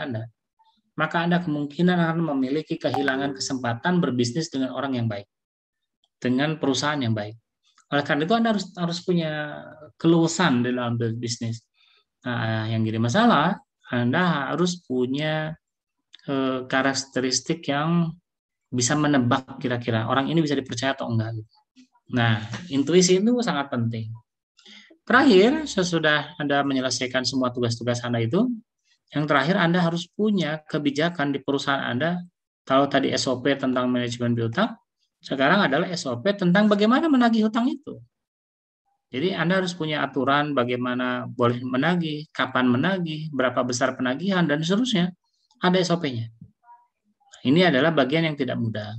Anda, maka Anda kemungkinan akan memiliki kehilangan kesempatan berbisnis dengan orang yang baik, dengan perusahaan yang baik. Oleh karena itu Anda harus punya keluasan dalam berbisnis. Nah, yang jadi masalah, Anda harus punya karakteristik yang bisa menebak kira-kira orang ini bisa dipercaya atau enggak. Nah, intuisi itu sangat penting. Terakhir, sesudah Anda menyelesaikan semua tugas-tugas Anda itu, yang terakhir Anda harus punya kebijakan di perusahaan Anda. Kalau tadi SOP tentang manajemen piutang, sekarang adalah SOP tentang bagaimana menagih hutang itu. Jadi Anda harus punya aturan bagaimana boleh menagih, kapan menagih, berapa besar penagihan, dan seterusnya. Ada SOP-nya. Ini adalah bagian yang tidak mudah.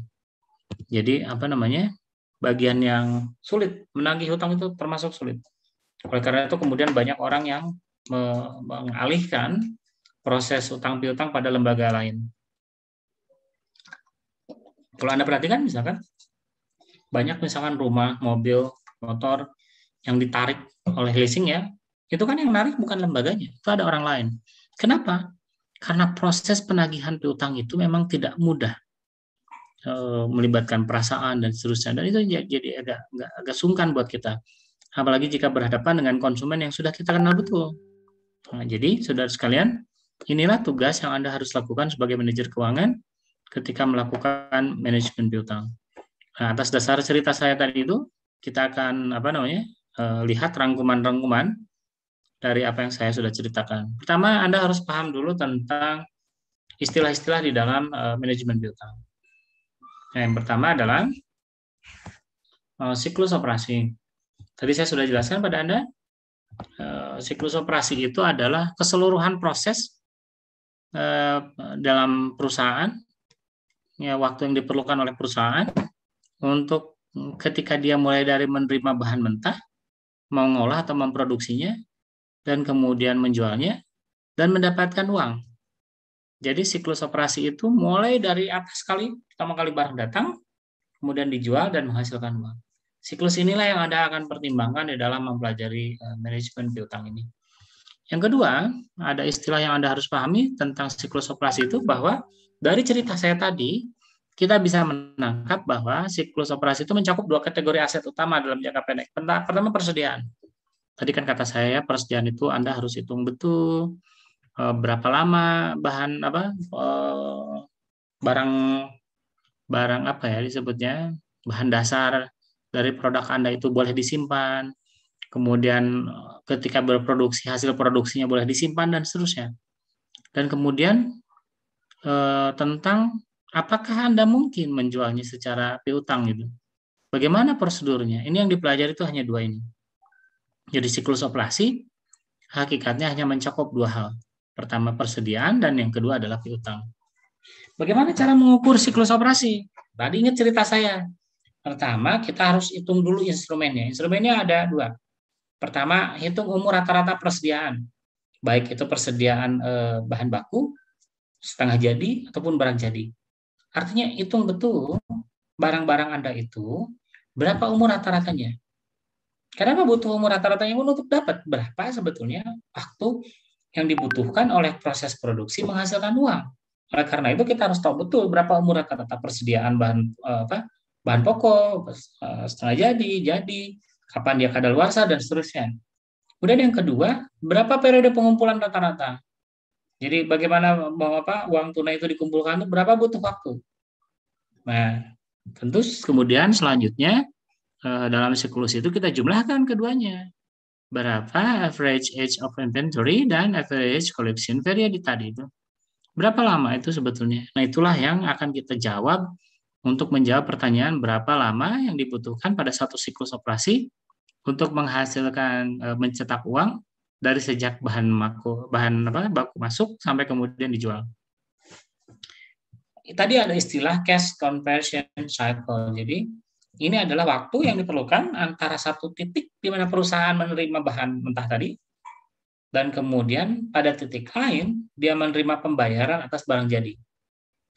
Jadi bagian yang sulit, menagih hutang itu termasuk sulit. Oleh karena itu kemudian banyak orang yang mengalihkan proses utang piutang pada lembaga lain. Kalau Anda perhatikan misalkan banyak misalkan rumah, mobil, motor yang ditarik oleh leasing ya, itu kan yang narik bukan lembaganya, itu ada orang lain. Kenapa? Karena proses penagihan piutang itu memang tidak mudah, melibatkan perasaan dan seterusnya, dan itu jadi agak sungkan buat kita. Apalagi jika berhadapan dengan konsumen yang sudah kita kenal betul. Nah, jadi, saudara sekalian, inilah tugas yang Anda harus lakukan sebagai manajer keuangan ketika melakukan manajemen piutang. Nah, atas dasar cerita saya tadi itu, kita akan lihat rangkuman-rangkuman dari apa yang saya sudah ceritakan. Pertama, Anda harus paham dulu tentang istilah-istilah di dalam manajemen piutang. Nah, yang pertama adalah siklus operasi. Tadi saya sudah jelaskan pada Anda, siklus operasi itu adalah keseluruhan proses dalam perusahaan, ya, waktu yang diperlukan oleh perusahaan untuk ketika dia mulai dari menerima bahan mentah, mengolah atau memproduksinya, dan kemudian menjualnya, dan mendapatkan uang. Jadi siklus operasi itu mulai dari atas pertama kali barang datang, kemudian dijual dan menghasilkan uang. Siklus inilah yang Anda akan pertimbangkan di dalam mempelajari manajemen piutang ini. Yang kedua, ada istilah yang Anda harus pahami tentang siklus operasi itu, bahwa dari cerita saya tadi, kita bisa menangkap bahwa siklus operasi itu mencakup dua kategori aset utama dalam jangka pendek. Pertama, persediaan. Tadi kan kata saya, persediaan itu Anda harus hitung betul berapa lama barang apa ya disebutnya, bahan dasar dari produk Anda itu boleh disimpan, kemudian ketika berproduksi hasil produksinya boleh disimpan dan seterusnya. Dan kemudian tentang apakah Anda mungkin menjualnya secara piutang gitu. Bagaimana prosedurnya? Ini yang dipelajari itu hanya dua ini. Jadi siklus operasi hakikatnya hanya mencakup dua hal. Pertama persediaan dan yang kedua adalah piutang. Bagaimana cara mengukur siklus operasi? Tadi ingat cerita saya. Pertama, kita harus hitung dulu instrumennya. Instrumennya ada dua. Pertama, hitung umur rata-rata persediaan. Baik itu persediaan bahan baku, setengah jadi, ataupun barang jadi. Artinya hitung betul barang-barang Anda itu berapa umur rata-ratanya. Kenapa butuh umur rata-ratanya? Untuk dapat berapa sebetulnya waktu yang dibutuhkan oleh proses produksi menghasilkan uang. Oleh karena itu kita harus tahu betul berapa umur rata-rata persediaan bahan pokok, setengah jadi, kapan dia kadaluarsa dan seterusnya. Kemudian yang kedua, berapa periode pengumpulan rata-rata? Jadi bagaimana uang tunai itu dikumpulkan itu berapa butuh waktu? Nah, tentu kemudian selanjutnya dalam siklus itu kita jumlahkan keduanya. Berapa average age of inventory dan average collection period tadi itu. Berapa lama itu sebetulnya? Nah, itulah yang akan kita jawab untuk menjawab pertanyaan berapa lama yang dibutuhkan pada satu siklus operasi untuk menghasilkan mencetak uang dari sejak bahan baku masuk sampai kemudian dijual. Tadi ada istilah cash conversion cycle. Jadi ini adalah waktu yang diperlukan antara satu titik di mana perusahaan menerima bahan mentah tadi dan kemudian pada titik lain dia menerima pembayaran atas barang jadi.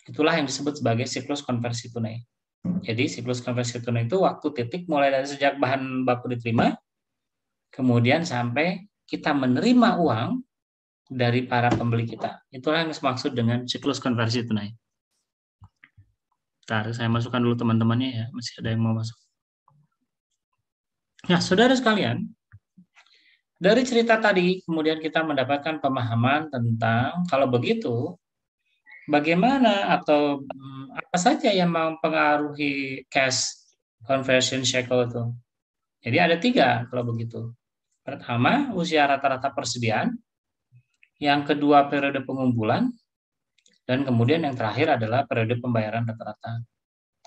Itulah yang disebut sebagai siklus konversi tunai. Jadi siklus konversi tunai itu waktu titik mulai dari sejak bahan baku diterima, kemudian sampai kita menerima uang dari para pembeli kita. Itulah yang dimaksud dengan siklus konversi tunai. Bentar, saya masukkan dulu teman-temannya ya, masih ada yang mau masuk. Ya, saudara sekalian, dari cerita tadi kemudian kita mendapatkan pemahaman tentang kalau begitu bagaimana atau apa saja yang mempengaruhi cash conversion cycle itu. Jadi ada 3 kalau begitu. Pertama, usia rata-rata persediaan. Yang kedua, periode pengumpulan. Dan kemudian yang terakhir adalah periode pembayaran rata-rata.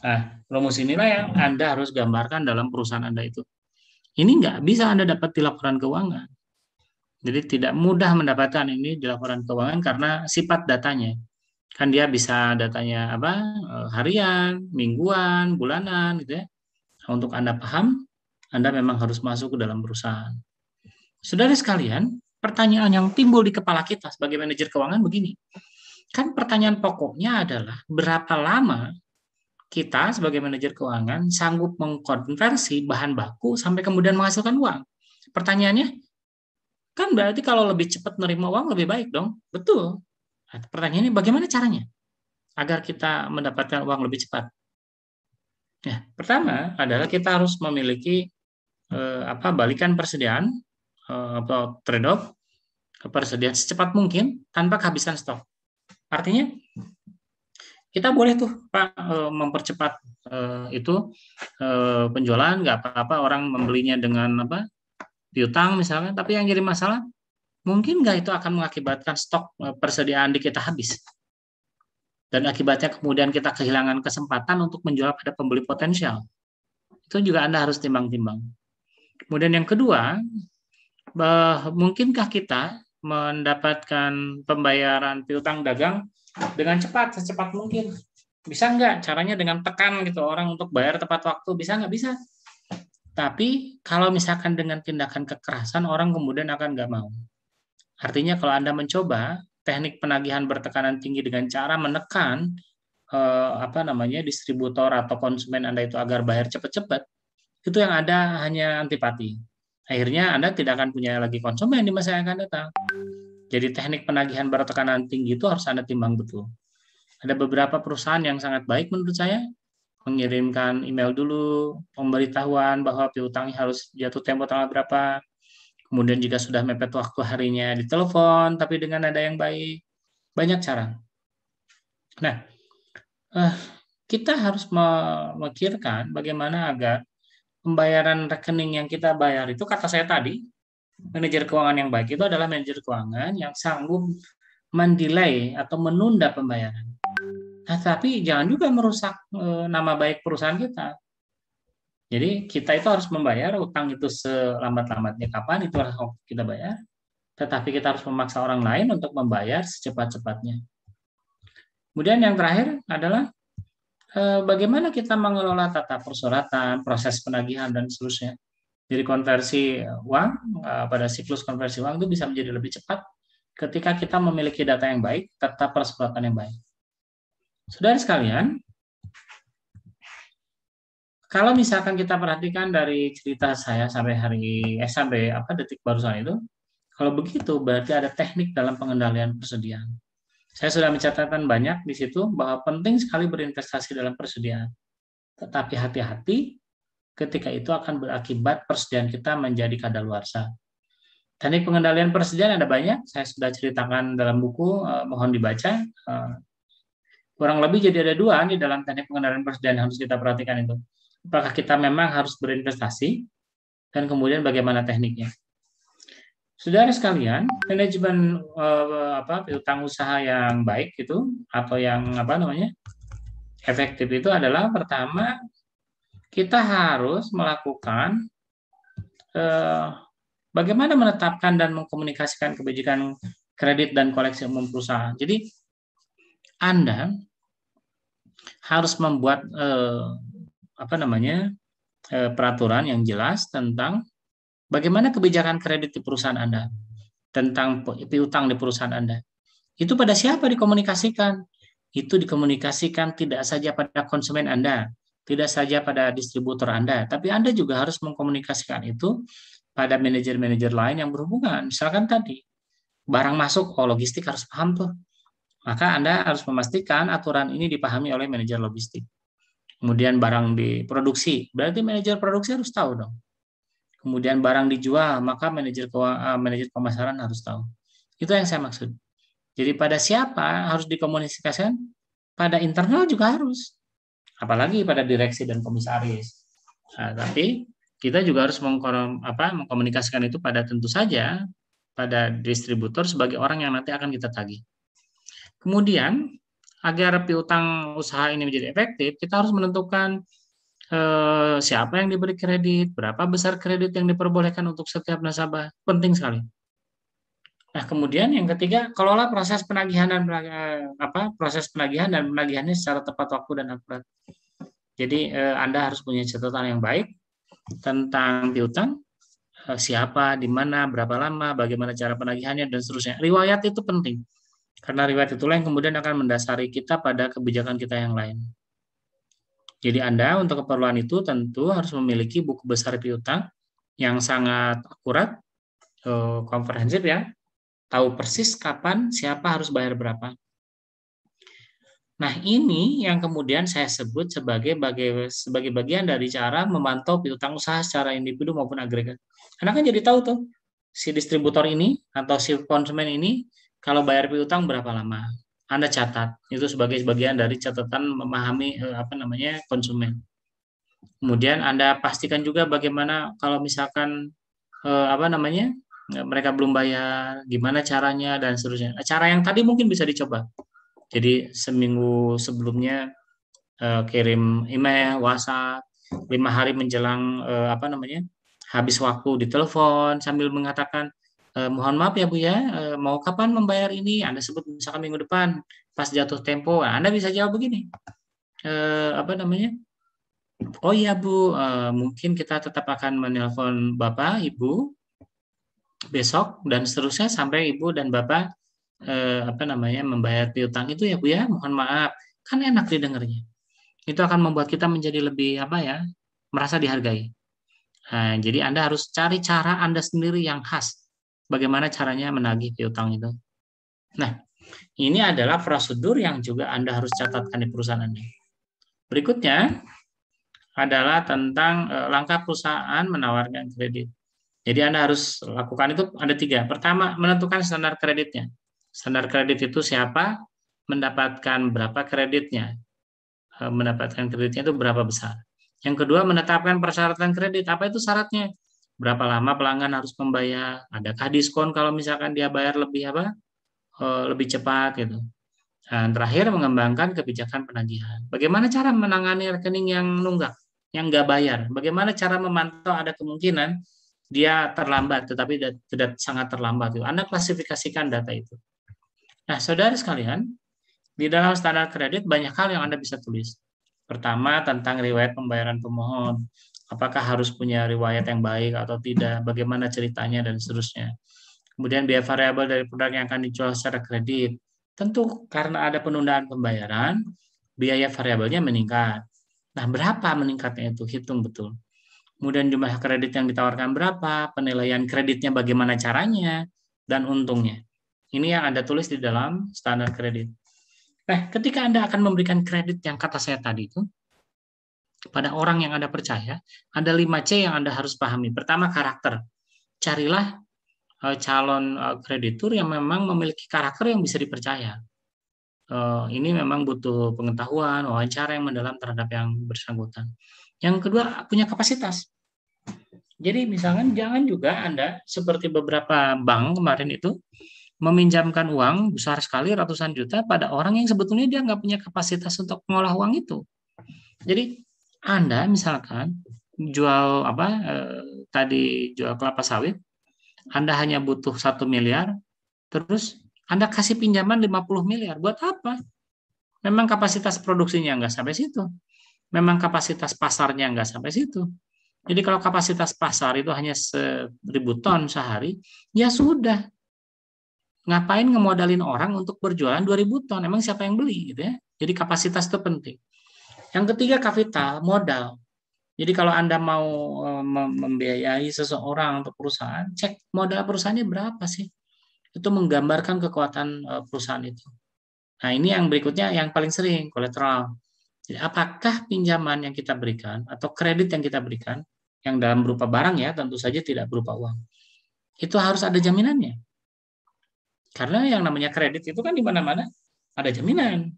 Nah, rumus inilah yang Anda harus gambarkan dalam perusahaan Anda itu. Ini nggak bisa Anda dapat di laporan keuangan. Jadi tidak mudah mendapatkan ini di laporan keuangan karena sifat datanya. Kan dia bisa datanya apa? Harian, mingguan, bulanan gitu ya. Nah, untuk Anda paham, Anda memang harus masuk ke dalam perusahaan. Saudara sekalian, pertanyaan yang timbul di kepala kita sebagai manajer keuangan begini. Kan pertanyaan pokoknya adalah berapa lama kita sebagai manajer keuangan sanggup mengkonversi bahan baku sampai kemudian menghasilkan uang. Pertanyaannya, kan berarti kalau lebih cepat menerima uang lebih baik dong. Betul. Nah, pertanyaannya bagaimana caranya agar kita mendapatkan uang lebih cepat? Ya, pertama adalah kita harus memiliki balikan persediaan atau trade-off persediaan secepat mungkin tanpa kehabisan stok. Artinya kita boleh tuh Pak mempercepat penjualan, nggak apa-apa orang membelinya dengan piutang misalnya, tapi yang jadi masalah mungkin nggak itu akan mengakibatkan stok persediaan di kita habis. Dan akibatnya kemudian kita kehilangan kesempatan untuk menjual pada pembeli potensial. Itu juga Anda harus timbang-timbang. Kemudian yang kedua, mungkinkah kita mendapatkan pembayaran piutang dagang dengan cepat, secepat mungkin? Bisa nggak? Caranya dengan tekan gitu orang untuk bayar tepat waktu. Bisa nggak? Bisa. Tapi kalau misalkan dengan tindakan kekerasan, orang kemudian akan nggak mau. Artinya kalau Anda mencoba teknik penagihan bertekanan tinggi dengan cara menekan distributor atau konsumen Anda itu agar bayar cepat-cepat, itu yang ada hanya antipati. Akhirnya Anda tidak akan punya lagi konsumen di masa yang akan datang. Jadi teknik penagihan bertekanan tinggi itu harus Anda timbang betul. Ada beberapa perusahaan yang sangat baik menurut saya, mengirimkan email dulu, pemberitahuan bahwa piutangnya harus jatuh tempo tanggal berapa, kemudian jika sudah mepet waktu harinya ditelepon, tapi dengan nada yang baik. Banyak cara. Nah, kita harus memikirkan bagaimana agar pembayaran rekening yang kita bayar itu, kata saya tadi, manajer keuangan yang baik itu adalah manajer keuangan yang sanggup mendelay atau menunda pembayaran. Nah, tapi jangan juga merusak nama baik perusahaan kita. Jadi kita itu harus membayar utang itu selambat-lambatnya kapan itu harus kita bayar. Tetapi kita harus memaksa orang lain untuk membayar secepat-cepatnya. Kemudian yang terakhir adalah bagaimana kita mengelola tata persuratan, proses penagihan dan seterusnya. Jadi konversi uang pada siklus konversi uang itu bisa menjadi lebih cepat ketika kita memiliki data yang baik, tata persuratan yang baik. Saudara sekalian, kalau misalkan kita perhatikan dari cerita saya sampai detik barusan itu, kalau begitu berarti ada teknik dalam pengendalian persediaan. Saya sudah mencatatkan banyak di situ bahwa penting sekali berinvestasi dalam persediaan. Tetapi hati-hati ketika itu akan berakibat persediaan kita menjadi kadaluarsa. Teknik pengendalian persediaan ada banyak, saya sudah ceritakan dalam buku, mohon dibaca. Kurang lebih jadi ada 2 nih dalam teknik pengendalian persediaan yang harus kita perhatikan itu. Apakah kita memang harus berinvestasi dan kemudian bagaimana tekniknya. Saudara sekalian, manajemen piutang usaha yang baik itu atau yang efektif itu adalah pertama kita harus melakukan bagaimana menetapkan dan mengkomunikasikan kebijakan kredit dan koleksi umum perusahaan. Jadi Anda harus membuat peraturan yang jelas tentang bagaimana kebijakan kredit di perusahaan Anda, tentang piutang di perusahaan Anda. Itu pada siapa dikomunikasikan? Itu dikomunikasikan tidak saja pada konsumen Anda, tidak saja pada distributor Anda, tapi Anda juga harus mengkomunikasikan itu pada manajer-manajer lain yang berhubungan. Misalkan tadi, barang masuk, logistik harus paham tuh. Maka Anda harus memastikan aturan ini dipahami oleh manajer logistik. Kemudian barang diproduksi, berarti manajer produksi harus tahu dong. Kemudian barang dijual, maka manajer pemasaran harus tahu. Itu yang saya maksud. Jadi pada siapa harus dikomunikasikan? Pada internal juga harus. Apalagi pada direksi dan komisaris. Nah, tapi kita juga harus mengkomunikasikan itu pada tentu saja pada distributor sebagai orang yang nanti akan kita tagih. Kemudian agar piutang usaha ini menjadi efektif, kita harus menentukan siapa yang diberi kredit, berapa besar kredit yang diperbolehkan untuk setiap nasabah. Penting sekali. Nah, kemudian yang ketiga, kelola proses penagihan dan proses penagihan dan penagihannya secara tepat waktu dan akurat. Jadi Anda harus punya catatan yang baik tentang piutang, siapa, di mana, berapa lama, bagaimana cara penagihannya dan seterusnya. Riwayat itu penting. Karena riwayat itulah yang kemudian akan mendasari kita pada kebijakan kita yang lain. Jadi Anda untuk keperluan itu tentu harus memiliki buku besar piutang yang sangat akurat, komprehensif ya, tahu persis kapan siapa harus bayar berapa. Nah, ini yang kemudian saya sebut sebagai bagian dari cara memantau piutang usaha secara individu maupun agregat. Karena kan jadi tahu tuh si distributor ini atau si konsumen ini kalau bayar piutang berapa lama. Anda catat itu sebagai bagian dari catatan memahami konsumen. Kemudian Anda pastikan juga bagaimana kalau misalkan mereka belum bayar, gimana caranya dan seterusnya. Cara yang tadi mungkin bisa dicoba. Jadi seminggu sebelumnya kirim email, WhatsApp, 5 hari menjelang habis waktu ditelepon sambil mengatakan mohon maaf ya Bu ya, mau kapan membayar ini? Anda sebut misalkan minggu depan pas jatuh tempo. Nah, Anda bisa jawab begini. Oh iya Bu, mungkin kita tetap akan menelpon Bapak, Ibu besok dan seterusnya sampai Ibu dan Bapak membayar piutang itu ya Bu ya, mohon maaf. Kan enak didengarnya. Itu akan membuat kita menjadi lebih merasa dihargai. Nah, jadi Anda harus cari cara Anda sendiri yang khas. Bagaimana caranya menagih piutang itu. Nah, ini adalah prosedur yang juga Anda harus catatkan di perusahaan Anda. Berikutnya adalah tentang langkah perusahaan menawarkan kredit. Jadi Anda harus lakukan itu ada 3. Pertama, menentukan standar kreditnya. Standar kredit itu siapa, mendapatkan berapa kreditnya. Mendapatkan kreditnya itu berapa besar. Yang kedua, menetapkan persyaratan kredit. Apa itu syaratnya? Berapa lama pelanggan harus membayar? Adakah diskon kalau misalkan dia bayar lebih cepat gitu. Dan terakhir, mengembangkan kebijakan penagihan. Bagaimana cara menangani rekening yang nunggak, yang nggak bayar? Bagaimana cara memantau ada kemungkinan dia terlambat, tetapi tidak sangat terlambat. Anda klasifikasikan data itu. Nah, saudara sekalian, di dalam standar kredit banyak hal yang Anda bisa tulis. Pertama, tentang riwayat pembayaran pemohon. Apakah harus punya riwayat yang baik atau tidak, bagaimana ceritanya, dan seterusnya. Kemudian biaya variabel dari produk yang akan dijual secara kredit. Tentu karena ada penundaan pembayaran, biaya variabelnya meningkat. Nah, berapa meningkatnya itu? Hitung betul. Kemudian jumlah kredit yang ditawarkan berapa, penilaian kreditnya bagaimana caranya, dan untungnya. Ini yang Anda tulis di dalam standar kredit. Nah, ketika Anda akan memberikan kredit yang kata saya tadi itu, pada orang yang Anda percaya, ada 5C yang Anda harus pahami. Pertama, karakter. Carilah calon kreditur yang memang memiliki karakter yang bisa dipercaya. Ini memang butuh pengetahuan, wawancara yang mendalam terhadap yang bersangkutan. Yang kedua, punya kapasitas. Jadi misalkan jangan juga Anda seperti beberapa bank kemarin itu meminjamkan uang besar sekali ratusan juta pada orang yang sebetulnya dia nggak punya kapasitas untuk mengolah uang itu. Jadi Anda misalkan jual jual kelapa sawit, Anda hanya butuh 1 miliar, terus Anda kasih pinjaman 50 miliar. Buat apa? Memang kapasitas produksinya nggak sampai situ. Memang kapasitas pasarnya nggak sampai situ. Jadi kalau kapasitas pasar itu hanya 1.000 ton sehari, ya sudah. Ngapain ngemodalin orang untuk berjualan 2.000 ton? Emang siapa yang beli gitu ya? Jadi kapasitas itu penting. Yang ketiga kapital, modal. Jadi kalau Anda mau membiayai seseorang untuk perusahaan, cek modal perusahaannya berapa sih? itu menggambarkan kekuatan perusahaan itu. Nah, ini yang berikutnya yang paling sering, kolateral. Jadi, apakah pinjaman yang kita berikan atau kredit yang kita berikan, yang dalam berupa barang ya, tentu saja tidak berupa uang, itu harus ada jaminannya. Karena yang namanya kredit itu kan di mana-mana ada jaminan.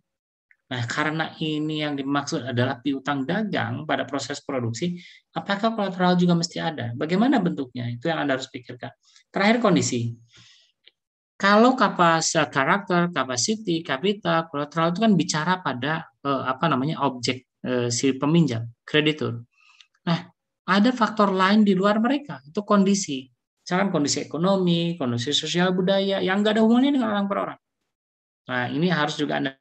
Nah, karena ini yang dimaksud adalah piutang dagang pada proses produksi, apakah kolateral juga mesti ada? Bagaimana bentuknya? Itu yang Anda harus pikirkan. Terakhir, kondisi. Kalau karakter, capacity, kapital, kolateral itu kan bicara pada objek si peminjam, kreditur. Nah, ada faktor lain di luar mereka, itu kondisi. Misalkan kondisi ekonomi, kondisi sosial budaya yang nggak ada hubungannya dengan orang per orang. Nah, ini harus juga Anda.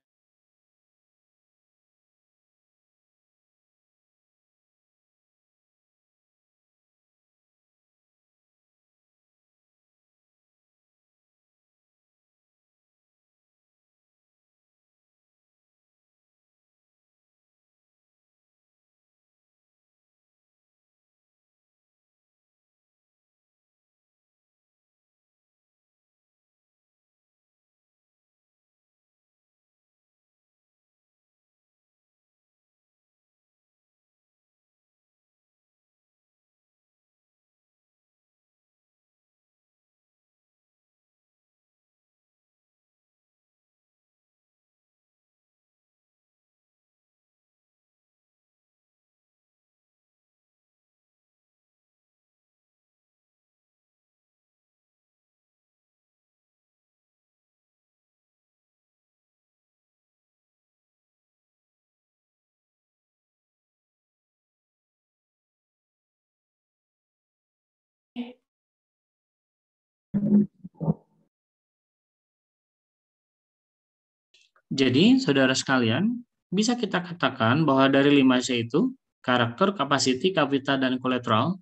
Jadi, saudara sekalian, bisa kita katakan bahwa dari 5C itu, karakter, capacity, kapital, dan collateral,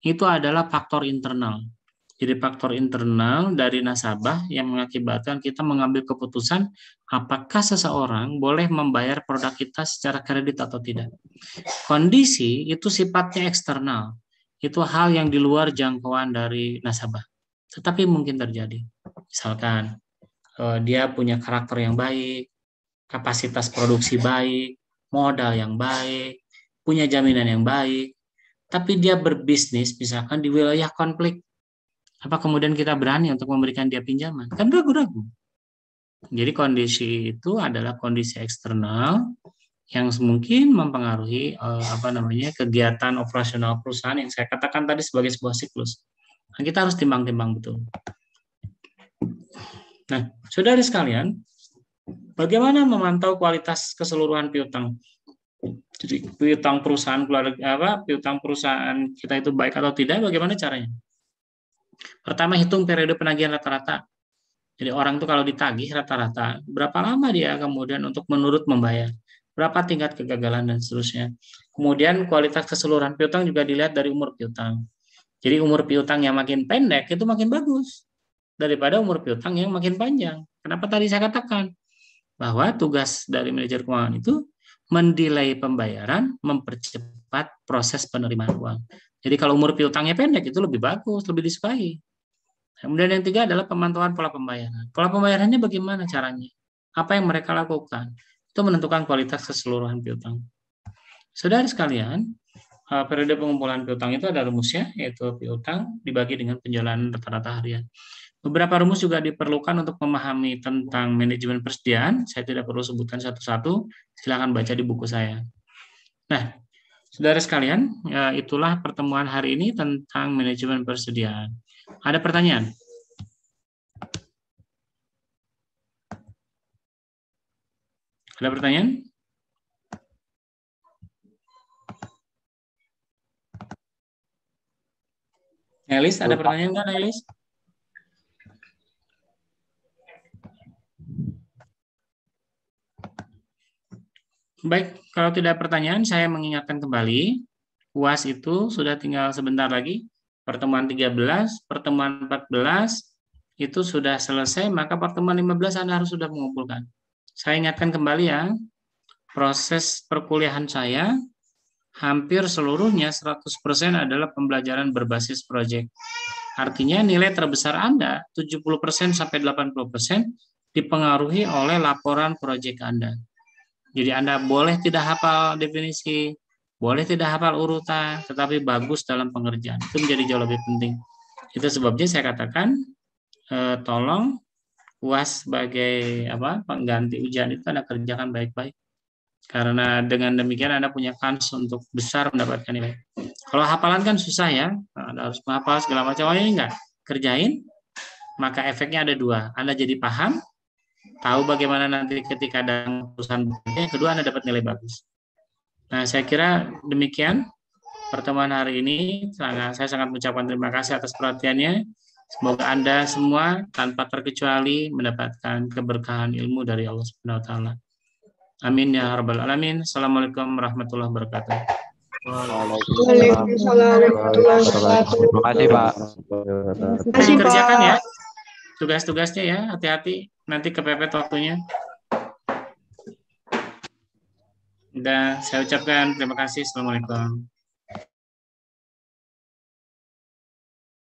itu adalah faktor internal. Jadi faktor internal dari nasabah yang mengakibatkan kita mengambil keputusan apakah seseorang boleh membayar produk kita secara kredit atau tidak. Kondisi itu sifatnya eksternal. Itu hal yang di luar jangkauan dari nasabah. Tetapi mungkin terjadi. Misalkan dia punya karakter yang baik, kapasitas produksi baik, modal yang baik, punya jaminan yang baik, tapi dia berbisnis misalkan di wilayah konflik. Apa kemudian kita berani untuk memberikan dia pinjaman? Kan ragu-ragu. Jadi kondisi itu adalah kondisi eksternal yang mungkin mempengaruhi kegiatan operasional perusahaan yang saya katakan tadi sebagai sebuah siklus. Nah, kita harus timbang-timbang betul. Nah, saudara sekalian, bagaimana memantau kualitas keseluruhan piutang? Jadi piutang perusahaan piutang perusahaan kita itu baik atau tidak? Bagaimana caranya? Pertama, hitung periode penagihan rata-rata. Jadi orang tuh kalau ditagih rata-rata, berapa lama dia kemudian untuk menurut membayar, berapa tingkat kegagalan dan seterusnya. Kemudian kualitas keseluruhan piutang juga dilihat dari umur piutang. Jadi umur piutang yang makin pendek itu makin bagus daripada umur piutang yang makin panjang. Kenapa tadi saya katakan bahwa tugas dari manajer keuangan itu mendelay pembayaran, mempercepat proses penerimaan uang. Jadi kalau umur piutangnya pendek itu lebih bagus, lebih disukai. Kemudian yang tiga adalah pemantauan pola pembayaran. Pola pembayarannya bagaimana caranya? Apa yang mereka lakukan? Itu menentukan kualitas keseluruhan piutang. Saudara sekalian, periode pengumpulan piutang itu ada rumusnya, yaitu piutang dibagi dengan penjualan rata-rata harian. Beberapa rumus juga diperlukan untuk memahami tentang manajemen persediaan. Saya tidak perlu sebutkan satu-satu, silakan baca di buku saya. Nah, saudara sekalian, itulah pertemuan hari ini tentang manajemen persediaan. Ada pertanyaan? Ada pertanyaan? Nelis, ada pertanyaan nggak, Nelis? Baik, kalau tidak pertanyaan, saya mengingatkan kembali, UAS itu sudah tinggal sebentar lagi, pertemuan 13, pertemuan 14, itu sudah selesai, maka pertemuan 15 Anda harus sudah mengumpulkan. Saya ingatkan kembali ya, proses perkuliahan saya, hampir seluruhnya 100% adalah pembelajaran berbasis proyek. Artinya nilai terbesar Anda, 70% sampai 80%, dipengaruhi oleh laporan proyek Anda. Jadi Anda boleh tidak hafal definisi, boleh tidak hafal urutan, tetapi bagus dalam pengerjaan. Itu menjadi jauh lebih penting. Itu sebabnya saya katakan, tolong UAS sebagai pengganti ujian itu Anda kerjakan baik-baik. Karena dengan demikian Anda punya kans untuk besar mendapatkan nilai. Kalau hafalan kan susah ya, Anda harus menghafal segala macam. Oh ini enggak, kerjain, maka efeknya ada dua. Anda jadi paham, tahu bagaimana nanti ketika ada urusan. Yang kedua, Anda dapat nilai bagus. Nah, saya kira demikian pertemuan hari ini. Saya sangat mengucapkan terima kasih atas perhatiannya. Semoga Anda semua tanpa terkecuali mendapatkan keberkahan ilmu dari Allah Subhanahu wa taala. Amin ya rabbal alamin. Assalamualaikum warahmatullahi wabarakatuh. Waalaikumsalam warahmatullahi wabarakatuh. Terima kasih, Pak. Terima kasih, Kerjakan ya Pak. tugas-tugasnya ya, hati-hati nanti kepepet waktunya. Dan saya ucapkan terima kasih. Assalamualaikum.